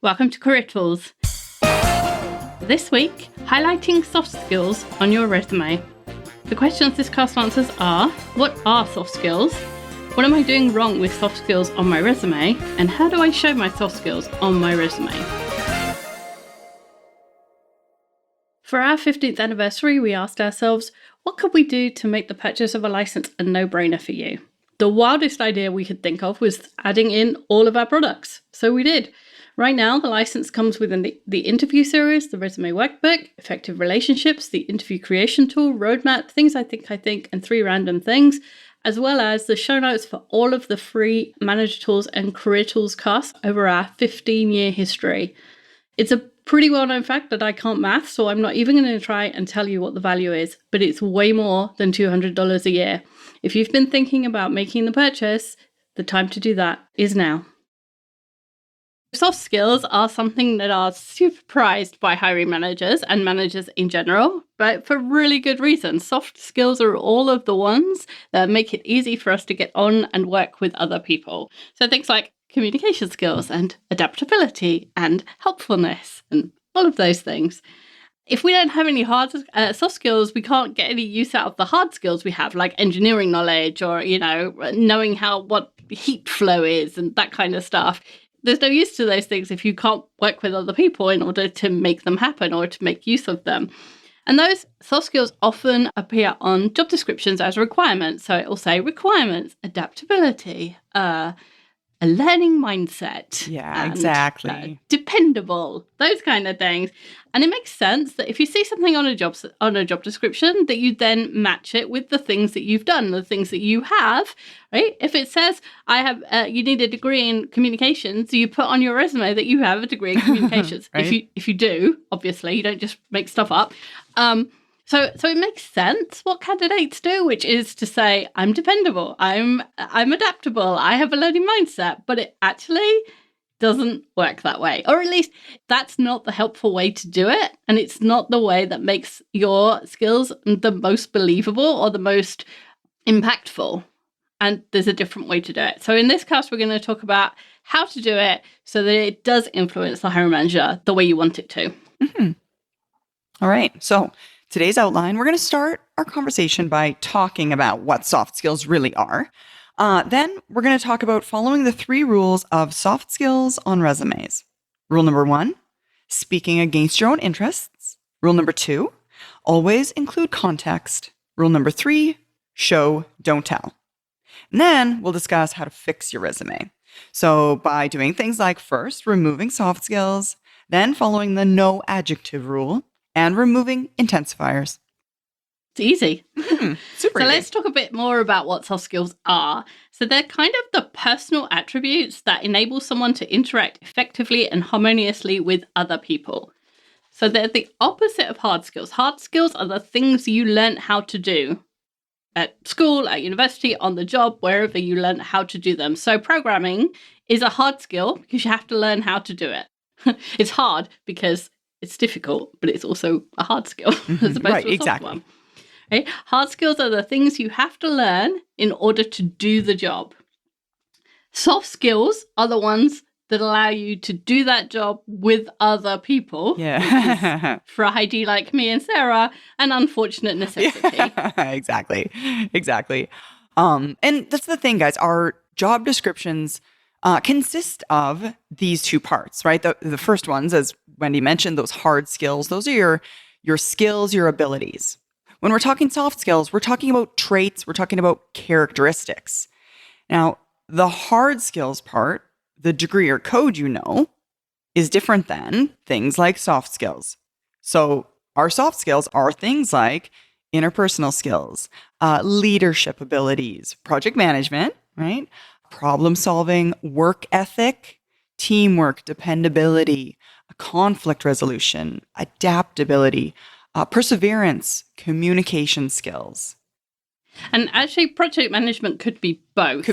Welcome to Career Tools. This week, highlighting soft skills on your resume. The questions this cast answers are: what are soft skills? What am I doing wrong with soft skills on my resume? And how do I show my soft skills on my resume? For our 15th anniversary, we asked ourselves, what could we do to make the purchase of a license a no-brainer for you? The wildest idea we could think of was adding in all of our products. So we did. Right now, the license comes within the interview series, the resume workbook, effective relationships, the interview creation tool, roadmap, things I think, and 3 random things, as well as the show notes for all of the free manager tools and career tools casts over our 15-year history. It's a pretty well-known fact that I can't math, so I'm not even going to try and tell you what the value is, but it's way more than $200 a year. If you've been thinking about making the purchase, the time to do that is now. Soft skills are something that are super prized by hiring managers and managers in general, but for really good reasons. Soft skills are all of the ones that make it easy for us to get on and work with other people. So things like communication skills and adaptability and helpfulness and all of those things. If we don't have any soft skills, we can't get any use out of the hard skills we have, like engineering knowledge or, knowing what heat flow is and that kind of stuff. There's no use to those things if you can't work with other people in order to make them happen or to make use of them. And those soft skills often appear on job descriptions as requirements. So it will say requirements, adaptability, a learning mindset. Yeah, exactly. Dependable, those kind of things. And it makes sense that if you see something on a job description, that you then match it with the things that you've done, the things that you have, right? If it says you need a degree in communications, so you put on your resume that you have a degree in communications. Right? If you do, obviously, you don't just make stuff up. So it makes sense what candidates do, which is to say, I'm dependable, I'm adaptable, I have a learning mindset, but it actually doesn't work that way. Or at least that's not the helpful way to do it. And it's not the way that makes your skills the most believable or the most impactful. And there's a different way to do it. So in this cast, we're going to talk about how to do it so that it does influence the hiring manager the way you want it to. Mm-hmm. All right. So today's outline, we're going to start our conversation by talking about what soft skills really are. Then we're going to talk about following the 3 rules of soft skills on resumes. Rule number 1, speaking against your own interests. Rule number 2, always include context. Rule number 3, show, don't tell. And then we'll discuss how to fix your resume. So by doing things like first, removing soft skills, then following the no adjective rule, and removing intensifiers. It's easy. Super easy. Let's talk a bit more about what soft skills are. So they're kind of the personal attributes that enable someone to interact effectively and harmoniously with other people. So they're the opposite of hard skills. Hard skills are the things you learn how to do at school, at university, on the job, wherever you learn how to do them. So programming is a hard skill because you have to learn how to do it. It's hard because it's difficult, but it's also a hard skill as opposed to a soft one. Right? Hard skills are the things you have to learn in order to do the job. Soft skills are the ones that allow you to do that job with other people. Yeah. For a Heidi like me and Sarah, an unfortunate necessity. Yeah, exactly. And that's the thing, guys. Our job descriptions consist of these 2 parts, right? The first ones, as Wendy mentioned, those hard skills, those are your skills, your abilities. When we're talking soft skills, we're talking about traits, we're talking about characteristics. Now, the hard skills part, the degree or code is different than things like soft skills. So our soft skills are things like interpersonal skills, leadership abilities, project management, right? Problem solving, work ethic, teamwork, dependability, conflict resolution, adaptability, perseverance, communication skills. And actually, project management could be both.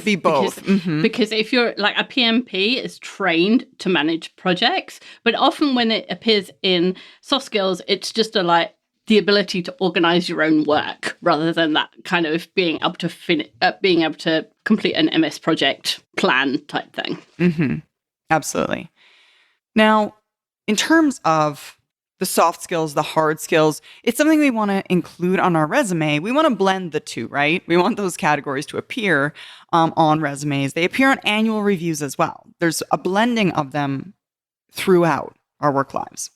Because if you're like a PMP is trained to manage projects, but often when it appears in soft skills, it's just the ability to organize your own work rather than that kind of being able to complete an MS project plan type thing. Mm-hmm. Absolutely. Now, in terms of the soft skills, the hard skills, it's something we want to include on our resume. We want to blend the two, right? We want those categories to appear on resumes. They appear on annual reviews as well. There's a blending of them throughout our work lives.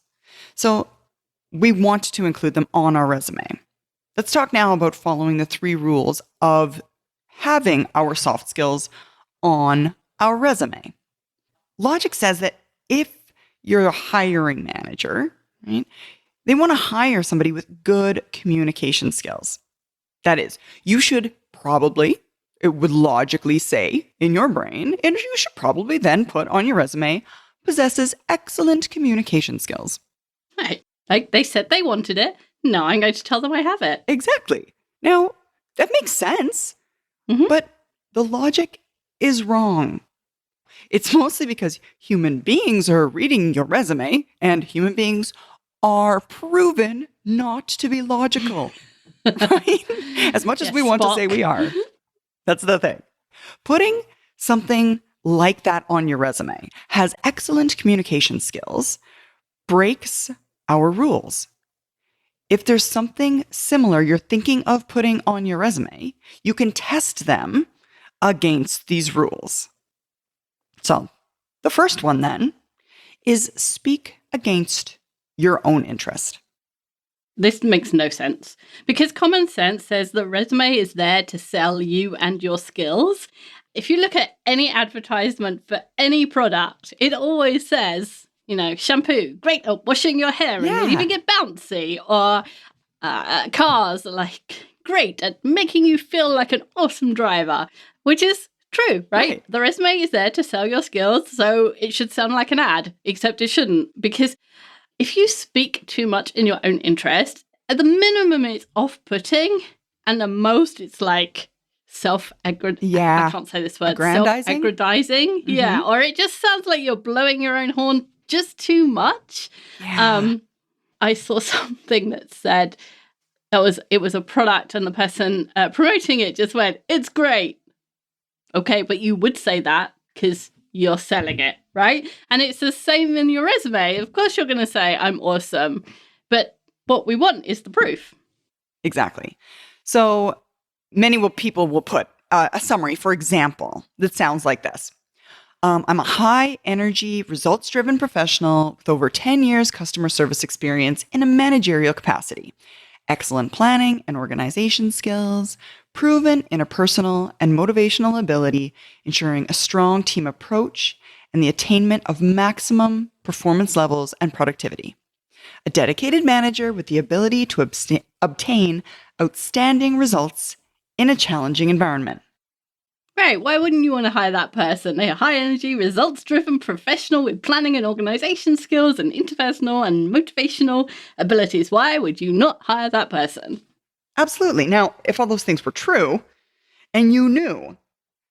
So we want to include them on our resume. Let's talk now about following the 3 rules of having our soft skills on our resume. Logic says that if you're a hiring manager, right, they want to hire somebody with good communication skills. That is, you should probably, it would logically say in your brain, and you should probably then put on your resume, possesses excellent communication skills. Right. Like they said they wanted it. Now I'm going to tell them I have it. Exactly. Now, that makes sense, Mhm. but the logic is wrong. It's mostly because human beings are reading your resume, and human beings are proven not to be logical, right? As much as Yes, we want to Spock. say we are. That's the thing. Putting something like that on your resume has excellent communication skills, breaks our rules. If there's something similar you're thinking of putting on your resume, you can test them against these rules. So, the first one then is speak against your own interest. This makes no sense because common sense says the resume is there to sell you and your skills. If you look at any advertisement for any product, it always says, shampoo, great at washing your hair and Yeah. leaving it bouncy, or cars, like great at making you feel like an awesome driver, which is true, right? The resume is there to sell your skills, so it should sound like an ad, except it shouldn't, because if you speak too much in your own interest, at the minimum it's off-putting, and the most it's like self-aggrandizing. Yeah. I can't say this word. Aggrandizing? Self-aggrandizing. Yeah. Or it just sounds like you're blowing your own horn just too much. Yeah. I saw something that said it was a product, and the person promoting it just went, "It's great." Okay, but you would say that because you're selling it, right? And it's the same in your resume. Of course, you're going to say, "I'm awesome." But what we want is the proof. Exactly. So people will put a summary, for example, that sounds like this. I'm a high energy, results driven professional with over 10 years customer service experience in a managerial capacity. Excellent planning and organization skills, proven interpersonal and motivational ability, ensuring a strong team approach and the attainment of maximum performance levels and productivity. A dedicated manager with the ability to obtain outstanding results in a challenging environment. Right, why wouldn't you want to hire that person? They're high energy, results driven professional with planning and organization skills and interpersonal and motivational abilities. Why would you not hire that person? Absolutely. Now, if all those things were true, and you knew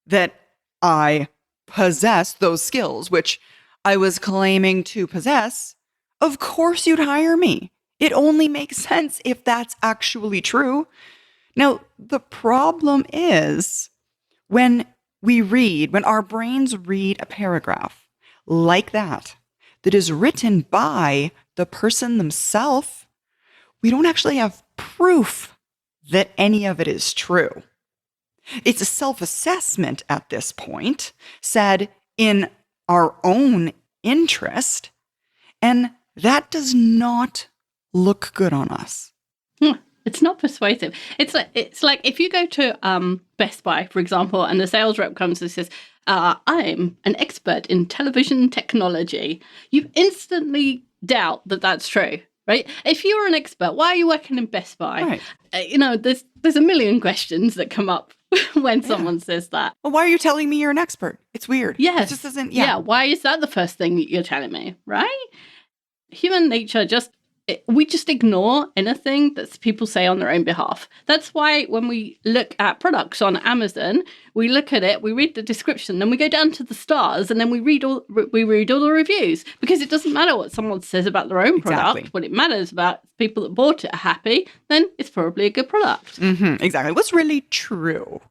that I possess those skills, which I was claiming to possess, of course you'd hire me. It only makes sense if that's actually true. Now, the problem is when our brains read a paragraph like that is written by the person themselves, we don't actually have proof that any of it is true. It's a self-assessment at this point, said in our own interest, and that does not look good on us. It's not persuasive. It's like if you go to Best Buy, for example, and the sales rep comes and says, "I'm an expert in television technology." You instantly doubt that that's true, right? If you're an expert, why are you working in Best Buy? Right. There's a million questions that come up when someone says that. Well, why are you telling me you're an expert? It's weird. Yes. It just isn't. Yeah. Why is that the first thing you're telling me, right? Human nature we just ignore anything that people say on their own behalf. That's why when we look at products on Amazon, we look at it, we read the description, then we go down to the stars, and then we read all the reviews, because it doesn't matter what someone says about their own product. Exactly. What it matters about people that bought it are happy, then it's probably a good product. Exactly. What's really true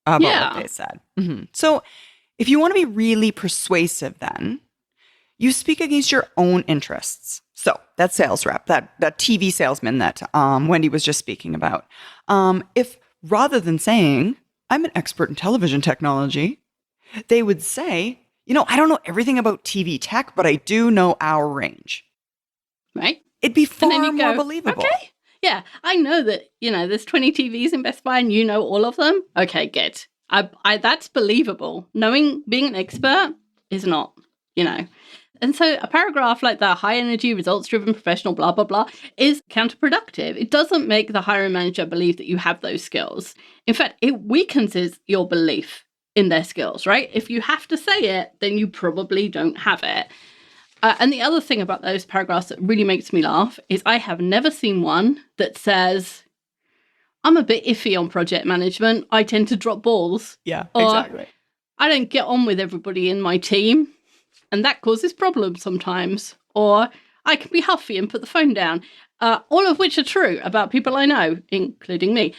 about what they said. So if you want to be really persuasive, then You speak against your own interests. So that sales rep, that TV salesman that Wendy was just speaking about, if rather than saying, I'm an expert in television technology, they would say, I don't know everything about TV tech, but I do know our range. Right. It'd be And then far you more go, believable. okay. Yeah, I know that, there's 20 TVs in Best Buy and you know all of them. Okay, good. That's believable. Being an expert is not, And so a paragraph like that, high energy, results driven professional, blah, blah, blah, is counterproductive. It doesn't make the hiring manager believe that you have those skills. In fact, it weakens your belief in their skills, right? If you have to say it, then you probably don't have it. And the other thing about those paragraphs that really makes me laugh is I have never seen one that says, I'm a bit iffy on project management. I tend to drop balls. Yeah, or, exactly. I don't get on with everybody in my team, and that causes problems sometimes. Or I can be huffy and put the phone down. All of which are true about people I know, including me.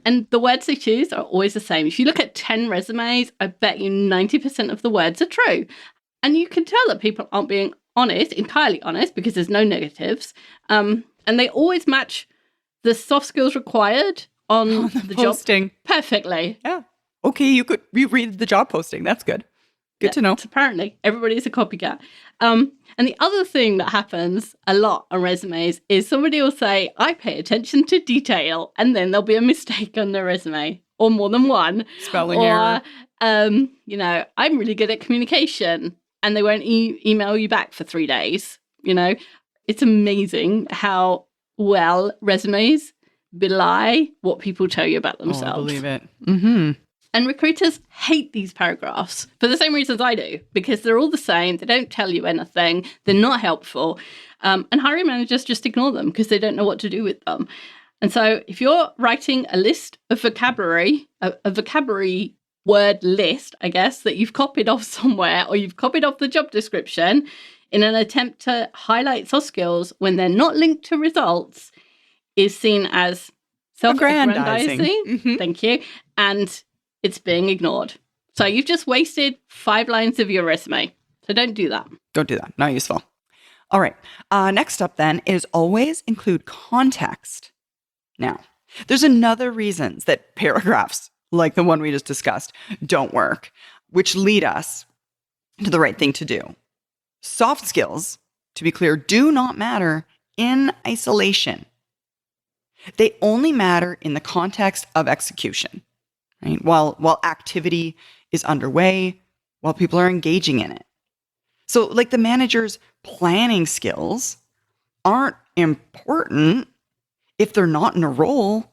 And the words they choose are always the same. If you look at 10 resumes, I bet you 90% of the words are true. And you can tell that people aren't being entirely honest, because there's no negatives. And they always match the soft skills required on the job posting perfectly. Yeah. Okay, you could reread the job posting. That's good. Good to know. Apparently, everybody's a copycat. And the other thing that happens a lot on resumes is somebody will say, I pay attention to detail, and then there'll be a mistake on their resume, or more than one. Spelling error. I'm really good at communication, and they won't email you back for 3 days. It's amazing how well resumes belie what people tell you about themselves. I believe it. Mm-hmm. And recruiters hate these paragraphs for the same reasons I do, because they're all the same. They don't tell you anything. They're not helpful. And hiring managers just ignore them because they don't know what to do with them. And so if you're writing a list of vocabulary, a vocabulary word list, I guess, that you've copied off somewhere, or you've copied off the job description in an attempt to highlight soft skills when they're not linked to results, is seen as self-aggrandizing. Mm-hmm. Thank you. And it's being ignored. So you've just wasted 5 lines of your resume. So don't do that. Don't do that. Not useful. All right. Next up then is always include context. Now, there's another reasons that paragraphs like the one we just discussed don't work, which lead us to the right thing to do. Soft skills, to be clear, do not matter in isolation. They only matter in the context of execution. Right? While activity is underway, while people are engaging in it. So like the manager's planning skills aren't important if they're not in a role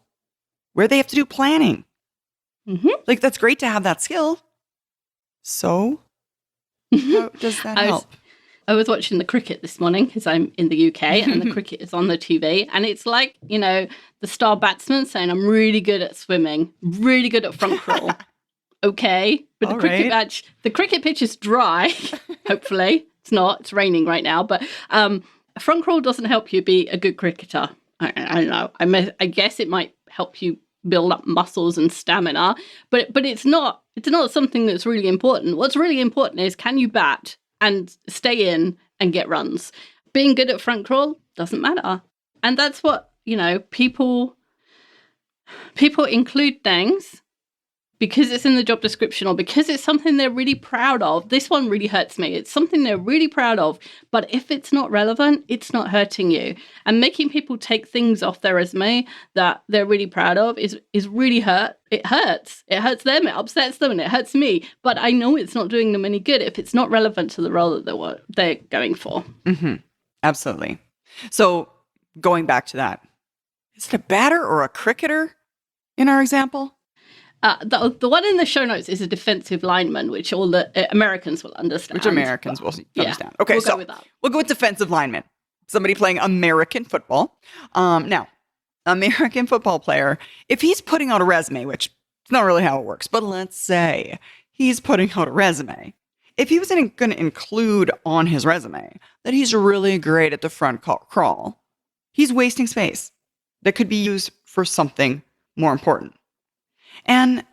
where they have to do planning. Mm-hmm. Like that's great to have that skill. So how does that help? I was watching the cricket this morning because I'm in the UK and the cricket is on the TV. And it's like, the star batsman saying, I'm really good at swimming, really good at front crawl. Okay. But the cricket pitch is dry. Hopefully. It's not. It's raining right now. But front crawl doesn't help you be a good cricketer. I don't know. I guess it might help you build up muscles and stamina. But it's not something that's really important. What's really important is, can you bat and stay in and get runs? Being good at front crawl doesn't matter. And that's what, people include things because it's in the job description or because it's something they're really proud of. This one really hurts me. It's something they're really proud of. But if it's not relevant, it's not hurting you. And making people take things off their resume that they're really proud of is really hurt. It hurts. It hurts them. It upsets them, and it hurts me. But I know it's not doing them any good if it's not relevant to the role that they're going for. Mm-hmm. Absolutely. So going back to that, is it a batter or a cricketer in our example? The one in the show notes is a defensive lineman, which all the Americans will understand. Which Americans will understand. Okay, we'll so go with that. We'll go with defensive lineman. Somebody playing American football. Now, American football player, if he's putting out a resume, which is not really how it works, but let's say he's putting out a resume. If he was going to include on his resume that he's really great at the front crawl, he's wasting space that could be used for something more important. And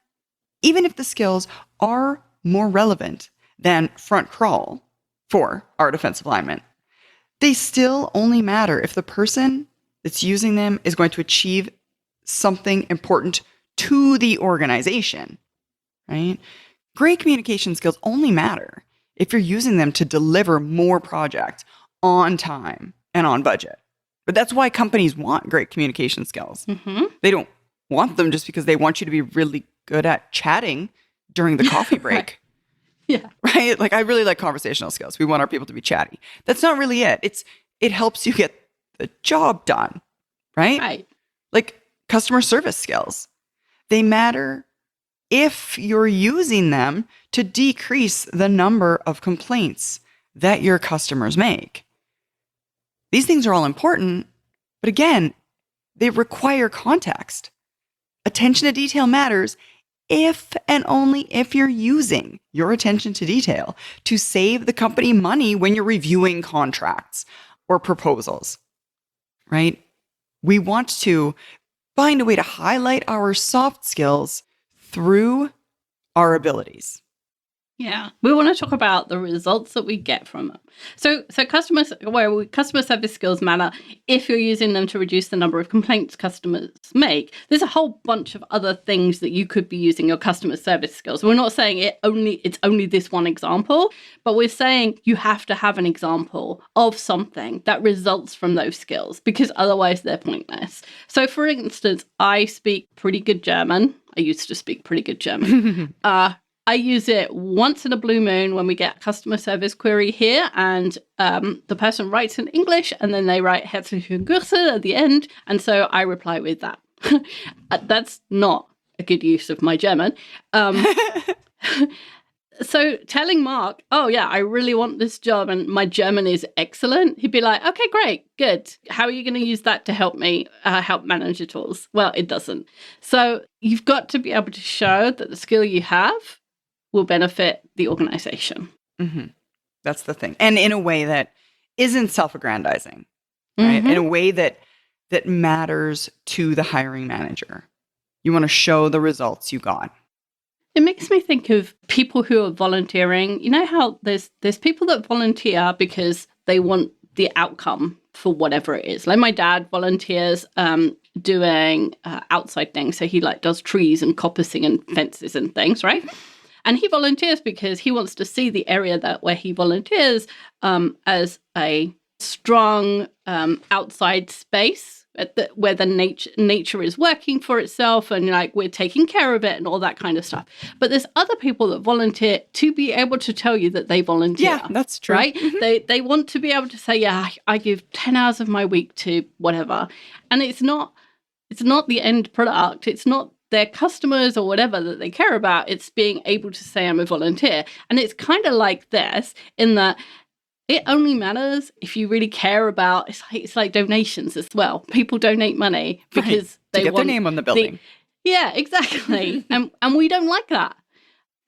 even if the skills are more relevant than front crawl, for our defensive alignment. They still only matter if the person that's using them is going to achieve something important to the organization, right? Great communication skills only matter if you're using them to deliver more projects on time and on budget. But that's why companies want great communication skills. Mm-hmm. They don't want them just because they want you to be really good at chatting during the coffee break. Yeah. Right? Like, I really like conversational skills. We want our people to be chatty. That's not really it. It helps you get the job done, right? Right. Like customer service skills. They matter if you're using them to decrease the number of complaints that your customers make. These things are all important, but again, they require context. Attention to detail matters if and only if you're using your attention to detail to save the company money when you're reviewing contracts or proposals, right? We want to find a way to highlight our soft skills through our abilities. Yeah, we want to talk about the results that we get from them. So customer service skills matter if you're using them to reduce the number of complaints customers make. There's a whole bunch of other things that you could be using your customer service skills. We're not saying it's only this one example, but we're saying you have to have an example of something that results from those skills, because otherwise they're pointless. So for instance, I speak pretty good German. I used to speak pretty good German. I use it once in a blue moon when we get a customer service query here, and the person writes in English and then they write herzlichen Grüße at the end. And so I reply with that. That's not a good use of my German. So telling Mark, oh yeah, I really want this job and my German is excellent. He'd be like, okay, great, good. How are you going to use that to help me help manage your tools? Well, it doesn't. So you've got to be able to show that the skill you have will benefit the organization. Mm-hmm. That's the thing. And in a way that isn't self-aggrandizing, right? Mm-hmm. In a way that matters to the hiring manager. You want to show the results you got. It makes me think of people who are volunteering. You know how there's people that volunteer because they want the outcome for whatever it is. Like my dad volunteers doing outside things. So he does trees and coppicing and fences and things, right? And he volunteers because he wants to see the area where he volunteers as a strong outside space where the nature is working for itself and we're taking care of it and all that kind of stuff. But there's other people that volunteer to be able to tell you that they volunteer. Yeah, that's true. Right? They want to be able to say, yeah, I give 10 hours of my week to whatever. And it's not the end product. It's not their customers or whatever that they care about. It's being able to say I'm a volunteer. And it's kind of like this in that it only matters if you really care about, it's like donations as well. People donate money because they get want their name on the building. Yeah, exactly. and we don't like that.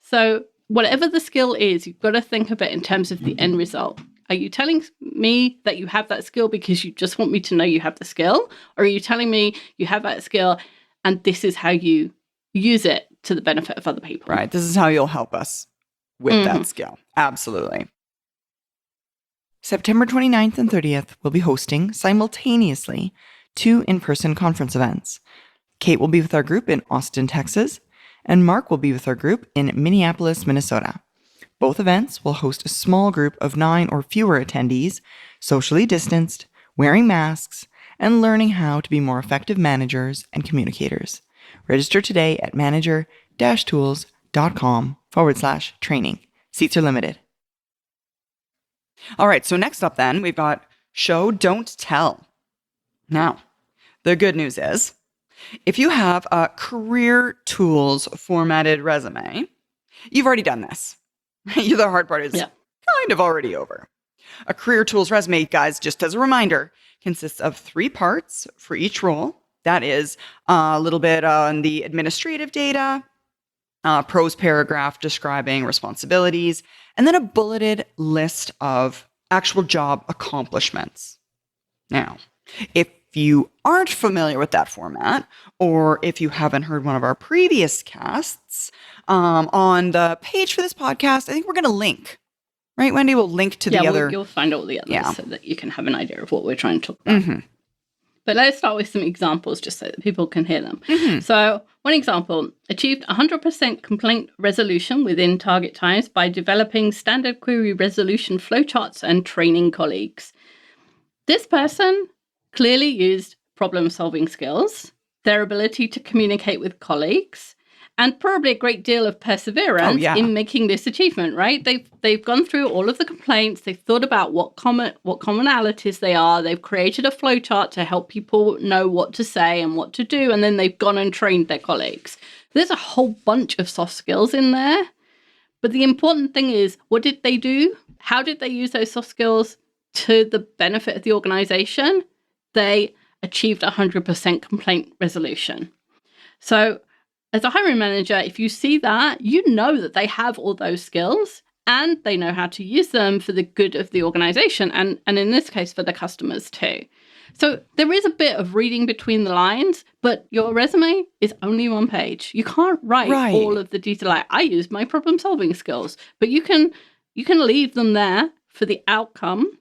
So whatever the skill is, you've got to think of it in terms of the end result. Are you telling me that you have that skill because you just want me to know you have the skill? Or are you telling me you have that skill and this is how you use it to the benefit of other people? Right. This is how you'll help us with that skill. Absolutely. September 29th and 30th, we'll be hosting simultaneously 2 in-person conference events. Kate will be with our group in Austin, Texas, and Mark will be with our group in Minneapolis, Minnesota. Both events will host a small group of 9 or fewer attendees, socially distanced, wearing masks, and learning how to be more effective managers and communicators. Register today at manager-tools.com/training. Seats are limited. All right, so next up then, we've got show, don't tell. Now, the good news is, if you have a Career Tools formatted resume, you've already done this. The hard part is kind of already over. A Career Tools resume, guys, just as a reminder, consists of 3 parts for each role. That is a little bit on the administrative data, prose paragraph describing responsibilities, and then a bulleted list of actual job accomplishments. Now, if you aren't familiar with that format, or if you haven't heard one of our previous casts, on the page for this podcast, I think we're going to link right, Wendy? We'll link to the other. You'll find all the others Yeah. so that you can have an idea of what we're trying to talk about. But let's start with some examples just so that people can hear them. So one example, achieved 100% complaint resolution within target times by developing standard query resolution flowcharts and training colleagues. This person clearly used problem-solving skills, their ability to communicate with colleagues, and probably a great deal of perseverance in making this achievement, right? They've gone through all of the complaints. They've thought about what commonalities they are. They've created a flowchart to help people know what to say and what to do. And then they've gone and trained their colleagues. There's a whole bunch of soft skills in there. But the important thing is, what did they do? How did they use those soft skills to the benefit of the organization? They achieved 100% complaint resolution. So as a hiring manager, if you see that, you know that they have all those skills and they know how to use them for the good of the organization and in this case, for the customers too. So there is a bit of reading between the lines, but your resume is only one page. You can't write all of the detail. Like, I use my problem-solving skills, but you can leave them there for the outcome.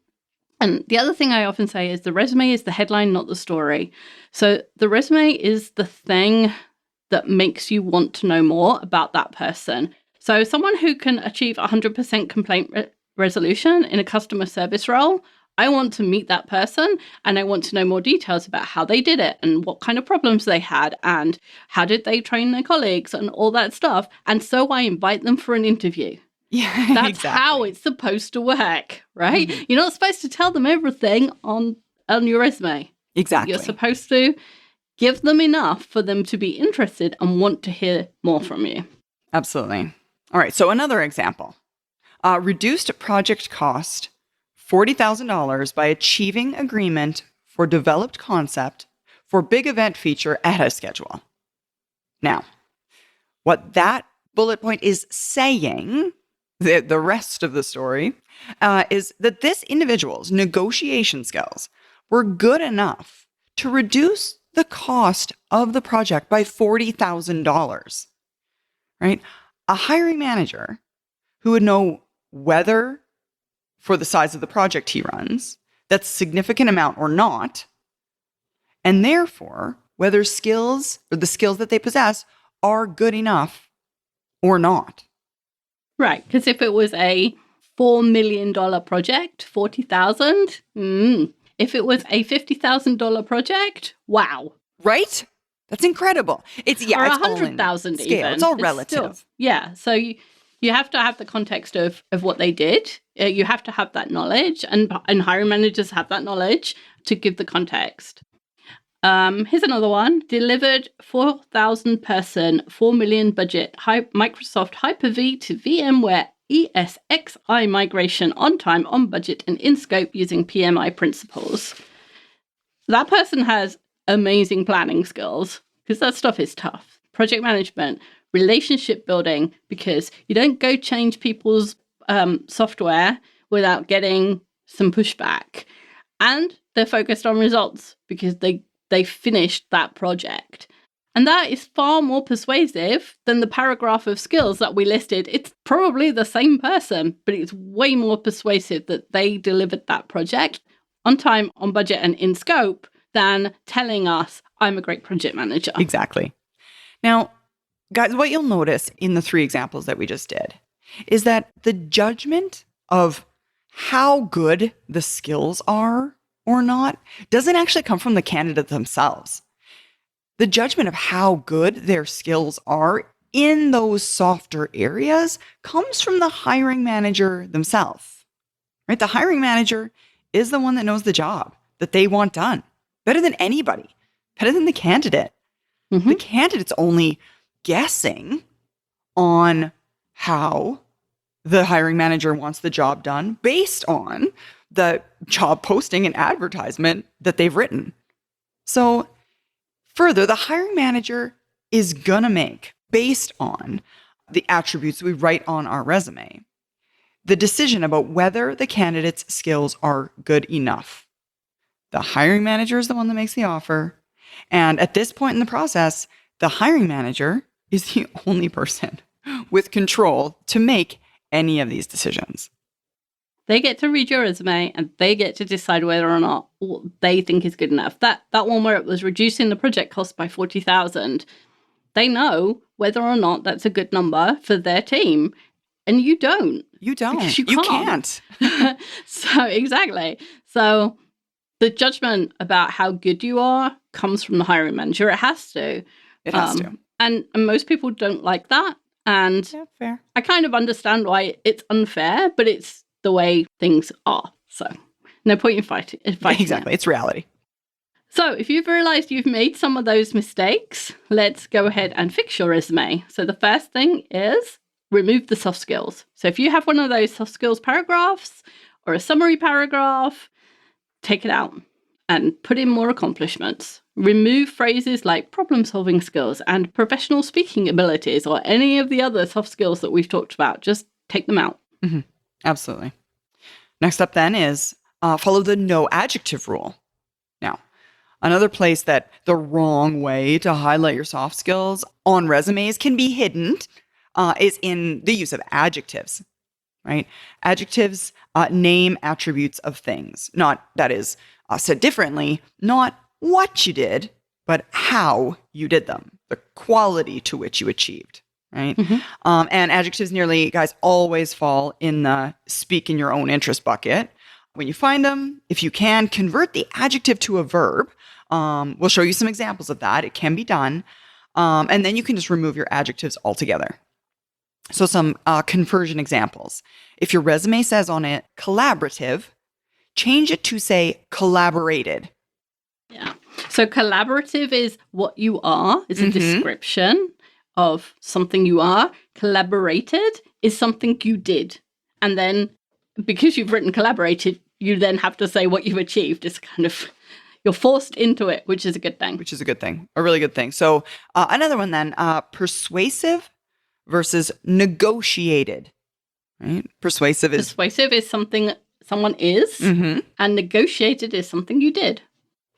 And the other thing I often say is the resume is the headline, not the story. So the resume is the thing that makes you want to know more about that person. So someone who can achieve 100% complaint resolution in a customer service role, I want to meet that person and I want to know more details about how they did it and what kind of problems they had and how did they train their colleagues and all that stuff. And so I invite them for an interview. Yeah, that's how it's supposed to work, right? You're not supposed to tell them everything on your resume. Exactly. You're supposed to give them enough for them to be interested and want to hear more from you. Absolutely. All right. So another example, reduced project cost $40,000 by achieving agreement for developed concept for big event feature ahead of schedule. Now, what that bullet point is saying, the rest of the story, is that this individual's negotiation skills were good enough to reduce the cost of the project by $40,000, right? A hiring manager who would know whether, for the size of the project he runs, that's a significant amount or not, and therefore whether skills or the skills that they possess are good enough or not. Right, because if it was a $4 million project, 40,000, if it was a $50,000 project, wow. Right? That's incredible. It's or 100,000 even. It's all relative. So you have to have the context of what they did. You have to have that knowledge, and hiring managers have that knowledge to give the context. Here's another one. Delivered 4,000 person, 4 million budget Microsoft Hyper-V to VMware ESXi migration on time, on budget, and in scope using PMI principles. That person has amazing planning skills because that stuff is tough. Project management, relationship building, because you don't go change people's software without getting some pushback. And they're focused on results because they finished that project. And that is far more persuasive than the paragraph of skills that we listed. It's probably the same person, but it's way more persuasive that they delivered that project on time, on budget, and in scope than telling us, I'm a great project manager. Exactly. Now, guys, what you'll notice in the 3 examples that we just did is that the judgment of how good the skills are or not doesn't actually come from the candidate themselves. The judgment of how good their skills are in those softer areas comes from the hiring manager themselves, right? The hiring manager is the one that knows the job that they want done better than anybody, better than the candidate. The candidate's only guessing on how the hiring manager wants the job done based on the job posting and advertisement that they've written. So further, the hiring manager is going to make, based on the attributes we write on our resume, the decision about whether the candidate's skills are good enough. The hiring manager is the one that makes the offer. And at this point in the process, the hiring manager is the only person with control to make any of these decisions. They get to read your resume and they get to decide whether or not what they think is good enough. That one where it was reducing the project cost by 40,000, they know whether or not that's a good number for their team. And you don't. You don't. Because you can't. So, exactly. So the judgment about how good you are comes from the hiring manager. It has to. It has to. And most people don't like that. And Yeah, fair. I kind of understand why it's unfair, but it's the way things are. So no point in fighting Exactly. It's reality. So if you've realized you've made some of those mistakes, let's go ahead and fix your resume. So the first thing is remove the soft skills. So if you have one of those soft skills paragraphs or a summary paragraph, take it out and put in more accomplishments. Remove phrases like problem-solving skills and professional speaking abilities or any of the other soft skills that we've talked about. Just take them out. Mm-hmm. Absolutely. Next up then is follow the no adjective rule. Now, another place that the wrong way to highlight your soft skills on resumes can be hidden is in the use of adjectives, right? Adjectives name attributes of things. That is, said differently, not what you did, but how you did them, the quality to which you achieved. Right. Mm-hmm. And adjectives nearly, guys, always fall in the speak in your own interest bucket. When you find them, if you can, convert the adjective to a verb. We'll show you some examples of that. It can be done. And then you can just remove your adjectives altogether. So some conversion examples. If your resume says on it collaborative, change it to say collaborated. Yeah. So collaborative is what you are. It's a description of something you are. Collaborated is something you did. And then because you've written collaborated, you then have to say what you've achieved. It's kind of, you're forced into it, which is a good thing. Which is a good thing, a really good thing. So another one then, persuasive versus negotiated, right? Persuasive is something someone is, and negotiated is something you did.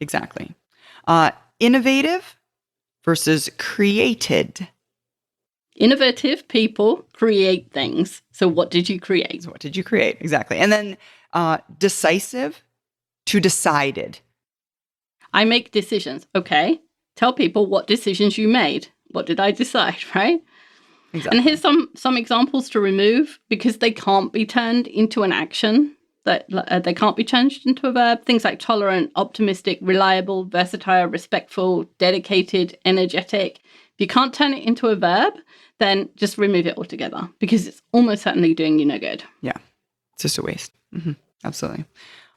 Exactly. Innovative versus created. Innovative people create things. So what did you create? So what did you create? Exactly. And then decisive to decided. I make decisions. Okay. Tell people what decisions you made. What did I decide, right? Exactly. And here's some examples to remove because they can't be turned into an action. That they can't be changed into a verb. Things like tolerant, optimistic, reliable, versatile, respectful, dedicated, energetic. If you can't turn it into a verb, then just remove it altogether because it's almost certainly doing you no good. Yeah, it's just a waste. Absolutely.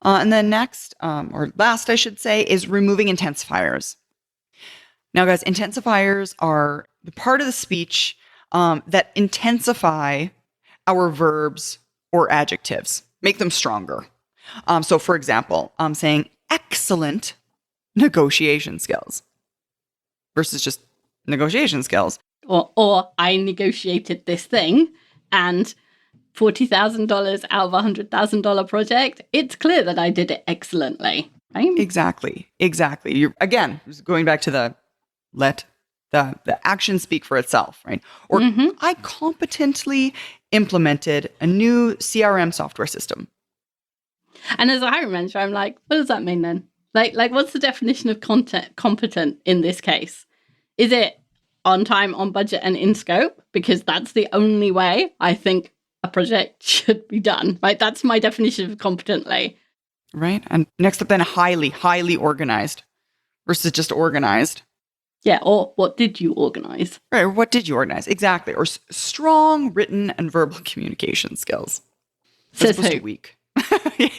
And then next, or last, I should say, is removing intensifiers. Now, guys, intensifiers are the part of the speech that intensify our verbs or adjectives. Make them stronger. So, for example, I'm saying excellent negotiation skills versus just negotiation skills. Or I negotiated this thing and $40,000 out of a $100,000 project. It's clear that I did it excellently, right? Exactly. You're, again, going back to let the action speak for itself, right? Or I competently implemented a new CRM software system. And as a hiring manager, I'm like, what does that mean then? Like what's the definition of competent in this case? Is it on time, on budget, and in scope? Because that's the only way I think a project should be done, right? That's my definition of competently. Right. And next up then, highly organized versus just organized. Yeah, or what did you organize? Right, or what did you organize? Exactly. Or strong written and verbal communication skills. Says who? Weak.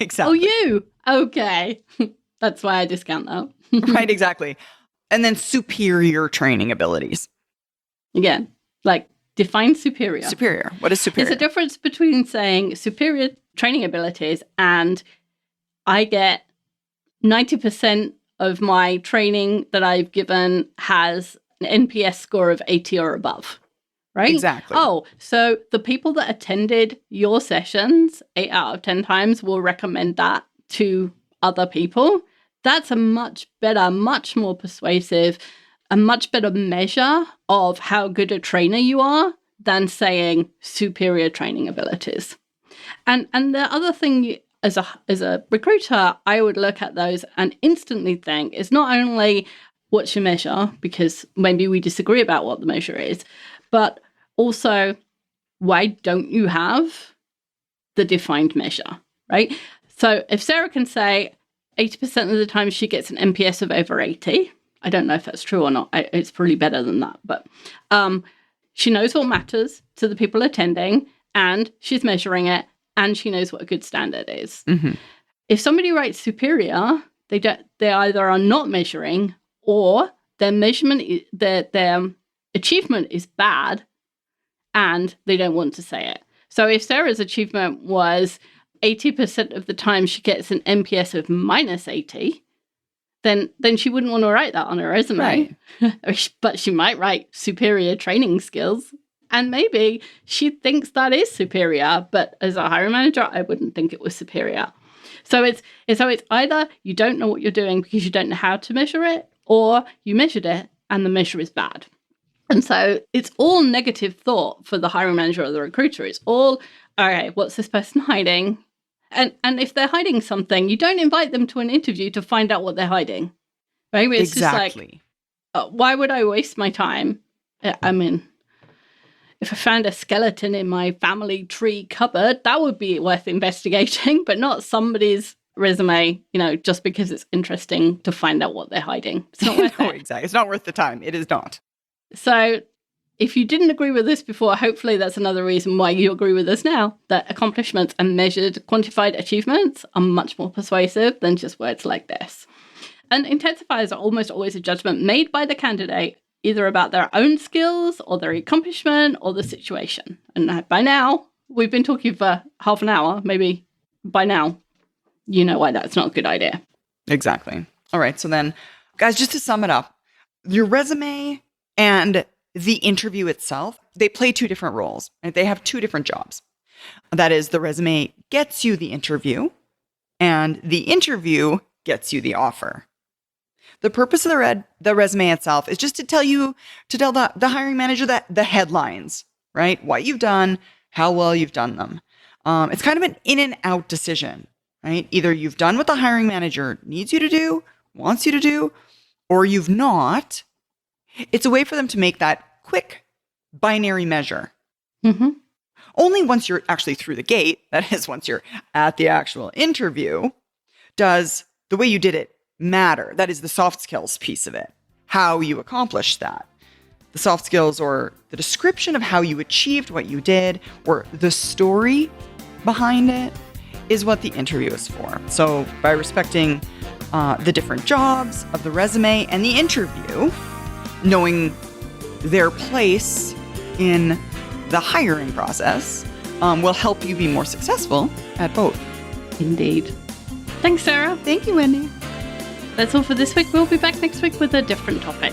Exactly. Oh, you? Okay. That's why I discount that. Right, exactly. And then superior training abilities. Again, like define superior. Superior. What is superior? There's a difference between saying superior training abilities and I get 90% of my training that I've given has an NPS score of 80 or above, right? Exactly. Oh, so the people that attended your sessions 8 out of 10 times will recommend that to other people. That's a much better, much more persuasive, a much better measure of how good a trainer you are than saying superior training abilities. And the other thing as a recruiter, I would look at those and instantly think is not only what's your measure, because maybe we disagree about what the measure is, but also why don't you have the defined measure, right? So if Sarah can say 80% of the time she gets an NPS of over 80, I don't know if that's true or not. It's probably better than that, but she knows what matters to the people attending, and she's measuring it, and she knows what a good standard is. Mm-hmm. If somebody writes superior, they either are not measuring, or their measurement, their achievement is bad, and they don't want to say it. So if Sarah's achievement was 80% of the time she gets an NPS of minus 80, then she wouldn't want to write that on her resume. Right. But she might write superior training skills. And maybe she thinks that is superior, but as a hiring manager, I wouldn't think it was superior. So it's either you don't know what you're doing because you don't know how to measure it, or you measured it and the measure is bad. And so it's all negative thought for the hiring manager or the recruiter. It's all, okay, what's this person hiding? And if they're hiding something, you don't invite them to an interview to find out what they're hiding. Right? It's exactly. Just like, why would I waste my time? I mean, if I found a skeleton in my family tree cupboard, that would be worth investigating, but not somebody's resume, just because it's interesting to find out what they're hiding. It's not worth it. Exactly. It's not worth the time. It is not. So if you didn't agree with this before, hopefully that's another reason why you agree with us now, that accomplishments and measured, quantified achievements are much more persuasive than just words like this. And intensifiers are almost always a judgment made by the candidate, either about their own skills or their accomplishment or the situation. And by now, we've been talking for half an hour, maybe by now, you know why that's not a good idea. Exactly. All right. So then, guys, just to sum it up, your resume and the interview itself, they play two different roles. Right? They have two different jobs. That is, the resume gets you the interview, and the interview gets you the offer. The purpose of the resume itself is just to tell the hiring manager that the headlines, right? What you've done, how well you've done them. It's kind of an in and out decision, right? Either you've done what the hiring manager needs you to do, wants you to do, or you've not. It's a way for them to make that quick binary measure. Mm-hmm. Only once you're actually through the gate, that is, once you're at the actual interview, does the way you did it matter. That is the soft skills piece of it, how you accomplished that. The soft skills, or the description of how you achieved what you did, or the story behind it, is what the interview is for. So by respecting the different jobs of the resume and the interview, knowing their place in the hiring process will help you be more successful at both. Indeed. Thanks, Sarah. Thank you, Wendy. That's all for this week. We'll be back next week with a different topic.